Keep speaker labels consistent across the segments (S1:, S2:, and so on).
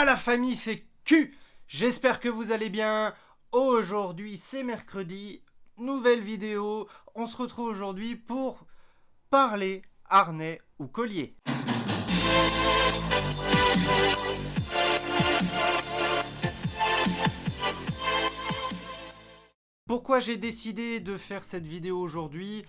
S1: Ah la famille, c'est Q. J'espère que vous allez bien. Aujourd'hui c'est mercredi, nouvelle vidéo. On se retrouve aujourd'hui pour parler harnais ou collier. Pourquoi j'ai décidé de faire cette vidéo aujourd'hui?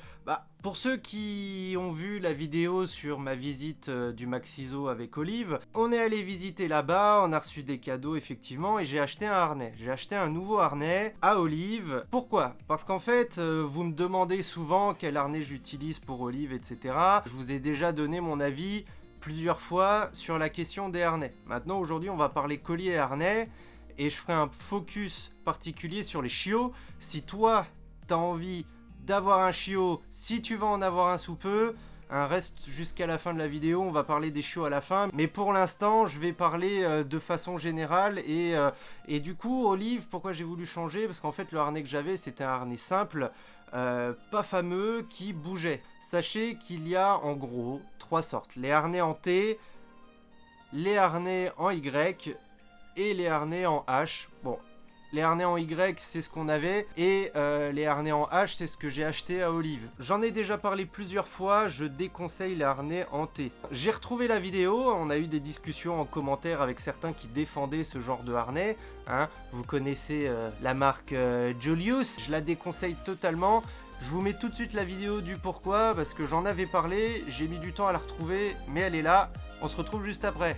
S1: Pour ceux qui ont vu la vidéo sur ma visite du Maxiso avec Olive, on est allé visiter là-bas, on a reçu des cadeaux effectivement et j'ai acheté un harnais. J'ai acheté un nouveau harnais à Olive. Pourquoi? Parce qu'en fait, vous me demandez souvent quel harnais j'utilise pour Olive, etc. Je vous ai déjà donné mon avis plusieurs fois sur la question des harnais. Maintenant, aujourd'hui, on va parler collier et harnais. Et je ferai un focus particulier sur les chiots. Si toi, t'as envie d'avoir un chiot, si tu vas en avoir un sous peu, reste jusqu'à la fin de la vidéo, on va parler des chiots à la fin. Mais pour l'instant, je vais parler de façon générale. Et du coup, Olive, pourquoi j'ai voulu changer? Parce qu'en fait, le harnais que j'avais, c'était un harnais simple, pas fameux, qui bougeait. Sachez qu'il y a en gros 3 sortes. Les harnais en T, les harnais en Y, et les harnais en H. Bon, les harnais en Y, c'est ce qu'on avait, et les harnais en H, c'est ce que j'ai acheté à Olive. J'en ai déjà parlé plusieurs fois, je déconseille les harnais en T. J'ai retrouvé la vidéo, on a eu des discussions en commentaire avec certains qui défendaient ce genre de harnais. Hein. Vous connaissez la marque Julius, je la déconseille totalement. Je vous mets tout de suite la vidéo du pourquoi, parce que j'en avais parlé, j'ai mis du temps à la retrouver, mais elle est là, on se retrouve juste après.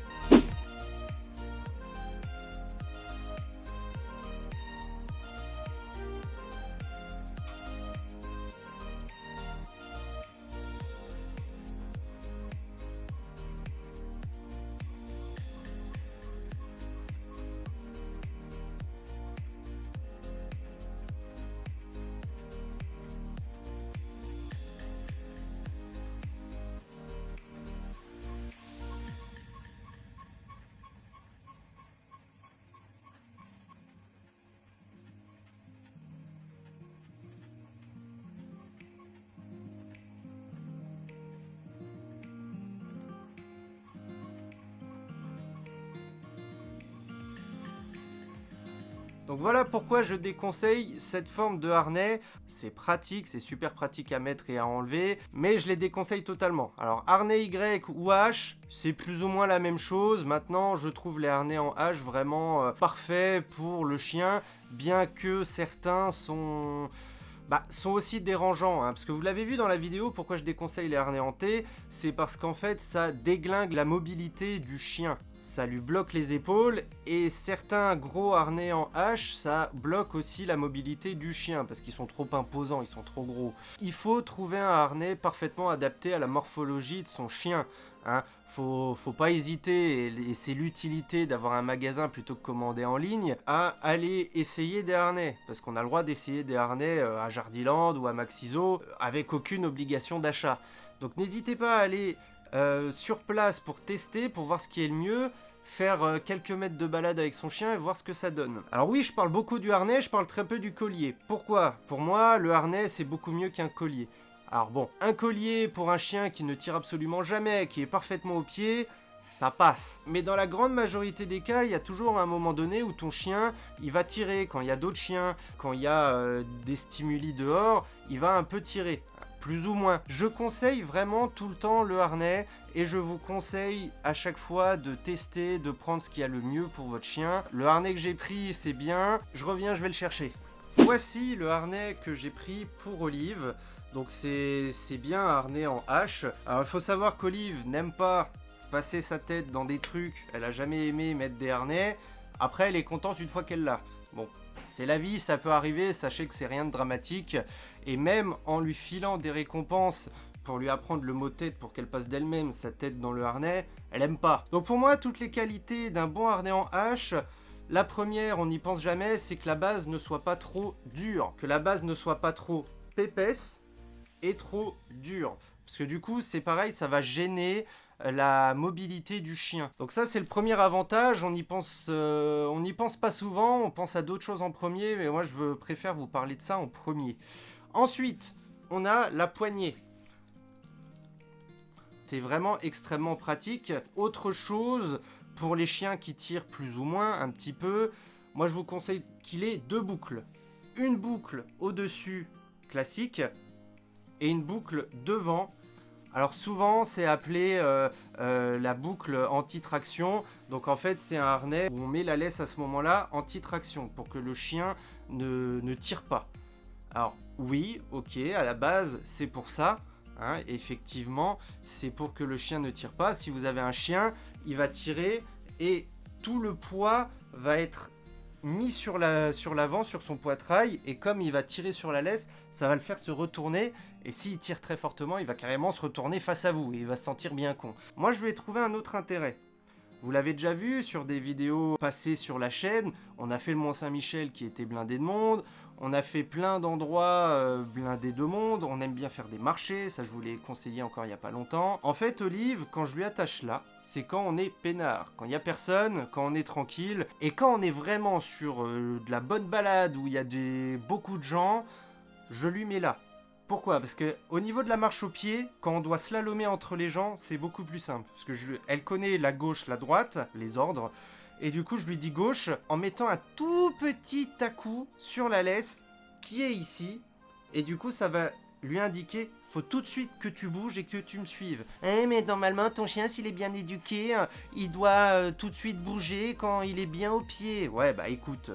S1: Donc voilà pourquoi je déconseille cette forme de harnais. C'est pratique, c'est super pratique à mettre et à enlever, mais je les déconseille totalement. Alors harnais Y ou H, c'est plus ou moins la même chose. Maintenant, je trouve les harnais en H vraiment parfaits pour le chien, bien que certains sont aussi dérangeants, hein, parce que vous l'avez vu dans la vidéo, pourquoi je déconseille les harnais en T, c'est parce qu'en fait ça déglingue la mobilité du chien, ça lui bloque les épaules, et certains gros harnais en H, ça bloque aussi la mobilité du chien, parce qu'ils sont trop imposants, ils sont trop gros. Il faut trouver un harnais parfaitement adapté à la morphologie de son chien, hein. Faut pas hésiter, et c'est l'utilité d'avoir un magasin plutôt que commander en ligne, à aller essayer des harnais. Parce qu'on a le droit d'essayer des harnais à Jardiland ou à Maxiso, avec aucune obligation d'achat. Donc n'hésitez pas à aller sur place pour tester, pour voir ce qui est le mieux, faire quelques mètres de balade avec son chien et voir ce que ça donne. Alors oui, je parle beaucoup du harnais, je parle très peu du collier. Pourquoi? Pour moi, le harnais, c'est beaucoup mieux qu'un collier. Alors bon, un collier pour un chien qui ne tire absolument jamais, qui est parfaitement au pied, ça passe. Mais dans la grande majorité des cas, il y a toujours un moment donné où ton chien, il va tirer. Quand il y a d'autres chiens, quand il y a des stimuli dehors, il va un peu tirer. Plus ou moins. Je conseille vraiment tout le temps le harnais et je vous conseille à chaque fois de tester, de prendre ce qu'il y a le mieux pour votre chien. Le harnais que j'ai pris, c'est bien. Je reviens, je vais le chercher. Voici le harnais que j'ai pris pour Olive. Donc c'est bien un harnais en H. Alors il faut savoir qu'Olive n'aime pas passer sa tête dans des trucs. Elle a jamais aimé mettre des harnais. Après elle est contente une fois qu'elle l'a. Bon, c'est la vie, ça peut arriver. Sachez que c'est rien de dramatique. Et même en lui filant des récompenses pour lui apprendre le mot tête pour qu'elle passe d'elle-même sa tête dans le harnais, elle aime pas. Donc pour moi, toutes les qualités d'un bon harnais en H... La première, on n'y pense jamais, c'est que la base ne soit pas trop dure. Que la base ne soit pas trop épaisse et trop dure. Parce que du coup, c'est pareil, ça va gêner la mobilité du chien. Donc ça, c'est le premier avantage. On n'y pense pas souvent, on pense à d'autres choses en premier, mais moi, je préfère vous parler de ça en premier. Ensuite, on a la poignée. C'est vraiment extrêmement pratique. Autre chose, Pour les chiens qui tirent plus ou moins, un petit peu, moi je vous conseille qu'il ait 2 boucles. Une boucle au-dessus, classique, et une boucle devant. Alors souvent c'est appelé la boucle anti-traction. Donc en fait c'est un harnais où on met la laisse à ce moment-là anti-traction pour que le chien ne tire pas. Alors oui, ok, à la base c'est pour ça. Hein, effectivement, c'est pour que le chien ne tire pas. Si vous avez un chien, il va tirer et tout le poids va être mis sur l'avant, sur son poitrail, et comme il va tirer sur la laisse, ça va le faire se retourner, et s'il tire très fortement, il va carrément se retourner face à vous, et il va se sentir bien con. Moi, je lui ai trouvé un autre intérêt. Vous l'avez déjà vu sur des vidéos passées sur la chaîne, on a fait le Mont-Saint-Michel qui était blindé de monde, on a fait plein d'endroits blindés de monde, on aime bien faire des marchés, ça je vous l'ai conseillé encore il n'y a pas longtemps. En fait, Olive, quand je lui attache là, c'est quand on est peinard, quand il n'y a personne, quand on est tranquille, et quand on est vraiment sur de la bonne balade où il y a beaucoup de gens, je lui mets là. Pourquoi ? Parce que au niveau de la marche au pied, quand on doit slalomer entre les gens, c'est beaucoup plus simple. Parce que elle connaît la gauche, la droite, les ordres. Et du coup, je lui dis gauche en mettant un tout petit à-coup sur la laisse qui est ici. Et du coup, ça va lui indiquer, faut tout de suite que tu bouges et que tu me suives. Eh, mais normalement, ton chien, s'il est bien éduqué, il doit tout de suite bouger quand il est bien au pied. Ouais, bah écoute,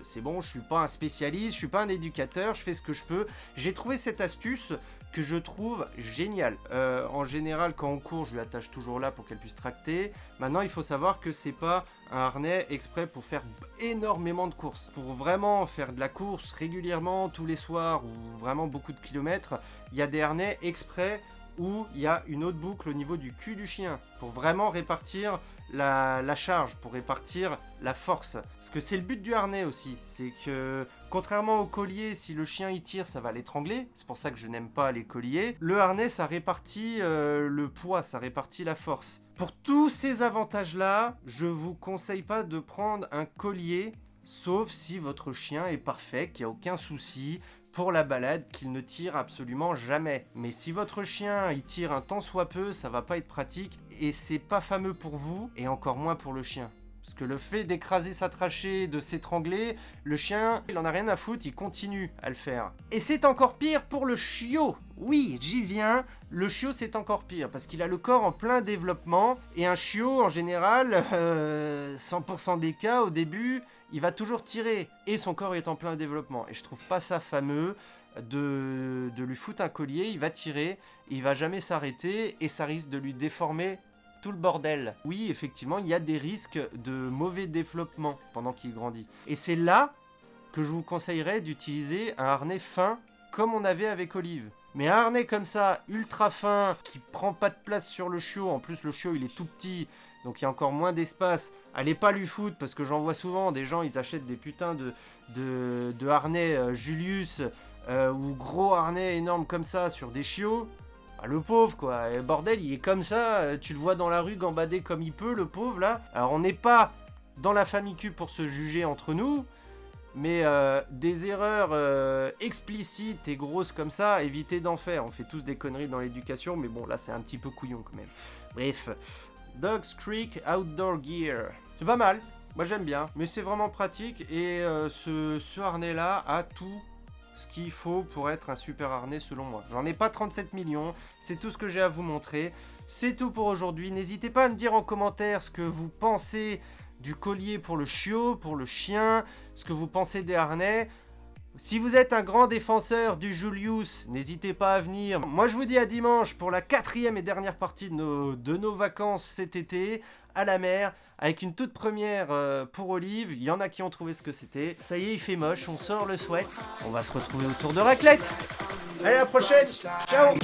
S1: c'est bon, je suis pas un spécialiste, je suis pas un éducateur, je fais ce que je peux. J'ai trouvé cette astuce que je trouve géniale. En général, quand on court, je lui attache toujours là pour qu'elle puisse tracter. Maintenant, il faut savoir que c'est pas un harnais exprès pour faire énormément de courses. Pour vraiment faire de la course régulièrement, tous les soirs, ou vraiment beaucoup de kilomètres, il y a des harnais exprès où il y a une autre boucle au niveau du cul du chien, pour vraiment répartir la charge, pour répartir la force. Parce que c'est le but du harnais aussi, c'est que contrairement au collier, si le chien y tire, ça va l'étrangler, c'est pour ça que je n'aime pas les colliers. Le harnais, ça répartit le poids, ça répartit la force. Pour tous ces avantages-là, je vous conseille pas de prendre un collier, sauf si votre chien est parfait, qu'il n'y a aucun souci pour la balade, qu'il ne tire absolument jamais. Mais si votre chien il tire un tant soit peu, ça va pas être pratique, et c'est pas fameux pour vous, et encore moins pour le chien. Parce que le fait d'écraser sa trachée, de s'étrangler, le chien, il en a rien à foutre, il continue à le faire. Et c'est encore pire pour le chiot. Oui, j'y viens, le chiot c'est encore pire, parce qu'il a le corps en plein développement, et un chiot, en général, 100% des cas, au début, il va toujours tirer, et son corps est en plein développement. Et je trouve pas ça fameux de lui foutre un collier, il va tirer, il va jamais s'arrêter, et ça risque de lui déformer tout le bordel. Oui, effectivement, il y a des risques de mauvais développement pendant qu'il grandit. Et c'est là que je vous conseillerais d'utiliser un harnais fin, comme on avait avec Olive. Mais un harnais comme ça, ultra fin, qui prend pas de place sur le chiot, en plus le chiot il est tout petit, donc il y a encore moins d'espace, allez pas lui foutre, parce que j'en vois souvent, des gens ils achètent des putains de harnais Julius, ou gros harnais énormes comme ça sur des chiots. Ah, le pauvre quoi, et bordel il est comme ça, tu le vois dans la rue gambader comme il peut, le pauvre là. Alors on n'est pas dans la famille Q pour se juger entre nous, mais des erreurs explicites et grosses comme ça, évitez d'en faire. On fait tous des conneries dans l'éducation, mais bon là c'est un petit peu couillon quand même. Bref, Dogs Creek Outdoor Gear, c'est pas mal, moi j'aime bien, mais c'est vraiment pratique, et ce harnais là a tout ce qu'il faut pour être un super harnais selon moi. J'en ai pas 37 millions, c'est tout ce que j'ai à vous montrer. C'est tout pour aujourd'hui. N'hésitez pas à me dire en commentaire ce que vous pensez du collier pour le chiot, pour le chien, ce que vous pensez des harnais. Si vous êtes un grand défenseur du Julius, n'hésitez pas à venir. Moi je vous dis à dimanche pour la 4e et dernière partie de nos vacances cet été, à la mer, avec une toute première pour Olive. Il y en a qui ont trouvé ce que c'était. Ça y est, il fait moche, on sort le sweat. On va se retrouver autour de raclette. Allez, à la prochaine. Ciao.